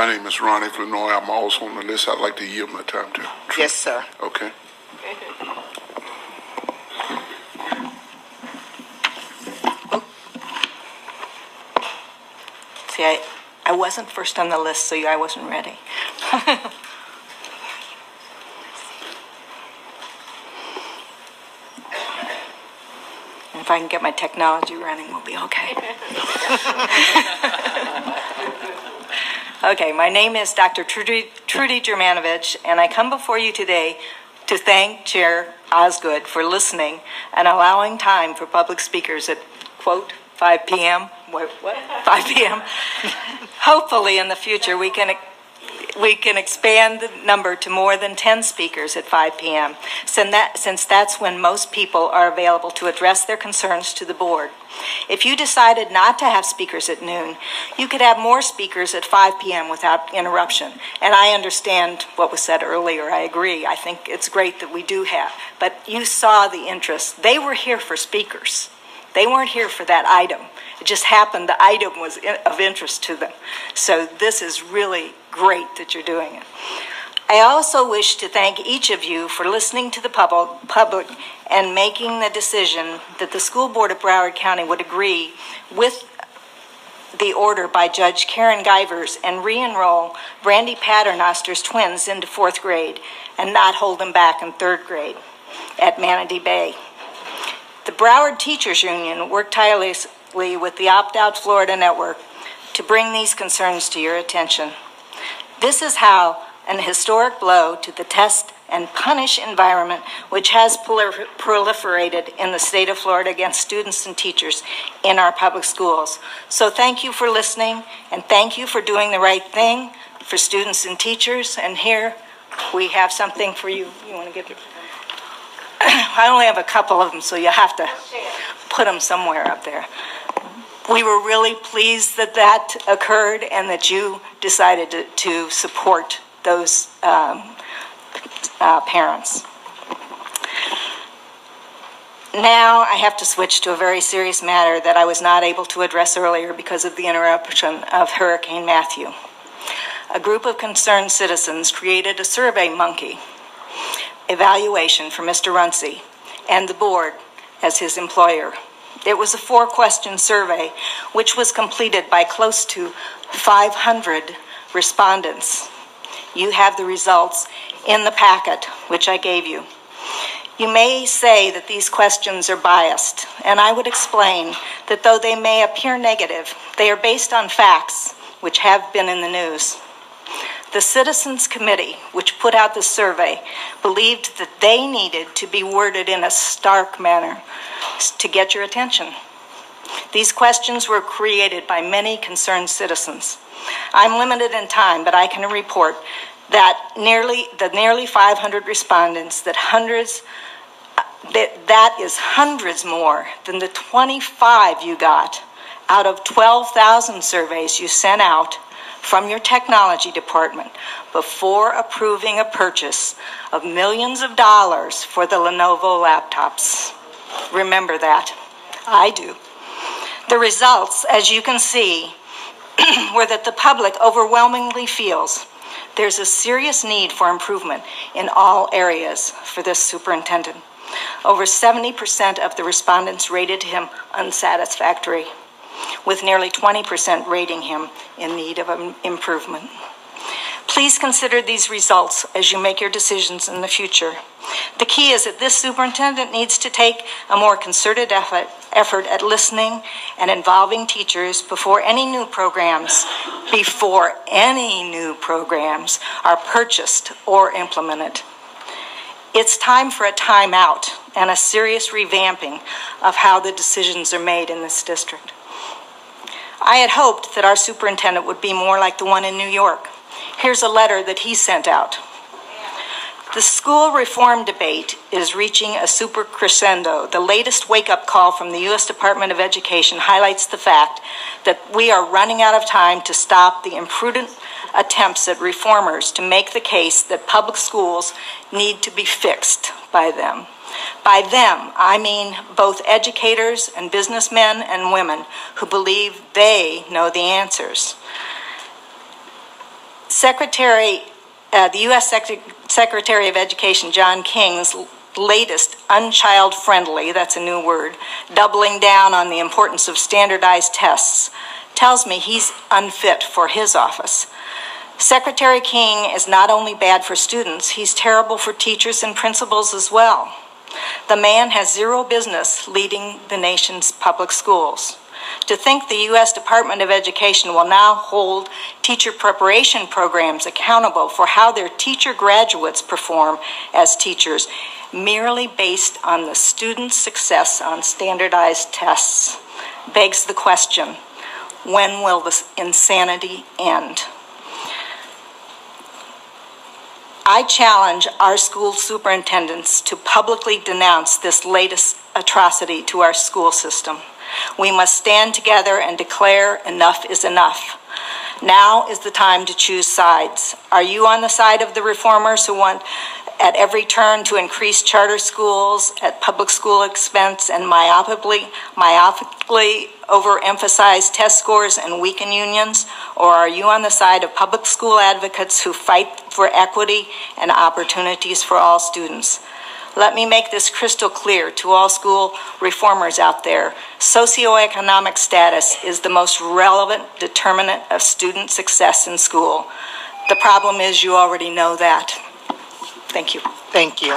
My name is Ronnie Flanoy. I'm also on the list. I'd like to yield my time to. Yes, sir. Okay. See, I wasn't first on the list, so I wasn't ready. If I can get my technology running, we'll be okay. Okay, my name is Dr. Trudy Jermanovich, and I come before you today to thank Chair Osgood for listening and allowing time for public speakers at, quote, 5 p.m. What? 5 p.m. Hopefully in the future we can expand the number to more than 10 speakers at 5 p.m. since that's when most people are available to address their concerns to the board. If you decided not to have speakers at noon, you could have more speakers at 5 p.m. without interruption. And I understand what was said earlier. I agree. I think it's great that we do have. But you saw the interest. They were here for speakers. They weren't here for that item. It just happened the item was of interest to them. So this is really great that you're doing it. I also wish to thank each of you for listening to the public and making the decision that the school board of Broward County would agree with the order by Judge Karen Givers and re-enroll Brandy Paternoster's twins into 4th grade and not hold them back in 3rd grade at Manatee Bay. The Broward Teachers Union worked tirelessly with the Opt Out Florida Network to bring these concerns to your attention. This is how an historic blow to the test and punish environment which has proliferated in the state of Florida against students and teachers in our public schools. So thank you for listening, and thank you for doing the right thing for students and teachers. And here we have something for you. You want to give it? I only have a couple of them, so you have to put them somewhere up there. We were really pleased that that occurred and that you decided to support those parents. Now I have to switch to a very serious matter that I was not able to address earlier because of the interruption of Hurricane Matthew. A group of concerned citizens created a survey monkey evaluation for Mr. Runcie and the board as his employer. It was a 4-question survey which was completed by close to 500 respondents. You have the results in the packet which I gave you. You may say that these questions are biased, and I would explain that though they may appear negative, they are based on facts which have been in the news. The Citizens Committee, which put out the survey, believed that they needed to be worded in a stark manner to get your attention. These questions were created by many concerned citizens. I'm limited in time, but I can report that nearly 500 respondents, that is hundreds more than the 25 you got out of 12,000 surveys you sent out from your technology department before approving a purchase of millions of dollars for the Lenovo laptops. Remember that. I do. The results, as you can see, were that the public overwhelmingly feels there's a serious need for improvement in all areas for this superintendent. Over 70% of the respondents rated him unsatisfactory, with nearly 20% rating him in need of improvement. Please consider these results as you make your decisions in the future. The key is that this superintendent needs to take a more concerted effort at listening and involving teachers before any new programs are purchased or implemented. It's time for a timeout and a serious revamping of how the decisions are made in this district. I had hoped that our superintendent would be more like the one in New York. Here's a letter that he sent out. The school reform debate is reaching a super crescendo. The latest wake-up call from the U.S. Department of Education highlights the fact that we are running out of time to stop the imprudent attempts at reformers to make the case that public schools need to be fixed by them. By them, I mean both educators and businessmen and women who believe they know the answers. The school reform debate is reaching a super crescendo. The latest wake-up call from the U.S. Department of Education highlights the fact that we are running out of time to stop the imprudent attempts at reformers to make the case that public schools need to be fixed by them. By them, I mean both educators and businessmen and women who believe they know the answers. The U.S. Secretary of Education, John King's latest unchild-friendly, that's a new word, doubling down on the importance of standardized tests, tells me he's unfit for his office. Secretary King is not only bad for students, he's terrible for teachers and principals as well. The man has zero business leading the nation's public schools. To think the U.S. Department of Education will now hold teacher preparation programs accountable for how their teacher graduates perform as teachers, merely based on the student's success on standardized tests, begs the question, when will this insanity end? I challenge our school superintendents to publicly denounce this latest atrocity to our school system. We must stand together and declare enough is enough. Now is the time to choose sides. Are you on the side of the reformers who want at every turn to increase charter schools at public school expense and myopically overemphasize test scores and weaken unions? Or are you on the side of public school advocates who fight for equity and opportunities for all students? Let me make this crystal clear to all school reformers out there. Socioeconomic status is the most relevant determinant of student success in school. The problem is you already know that. Thank you. Thank you.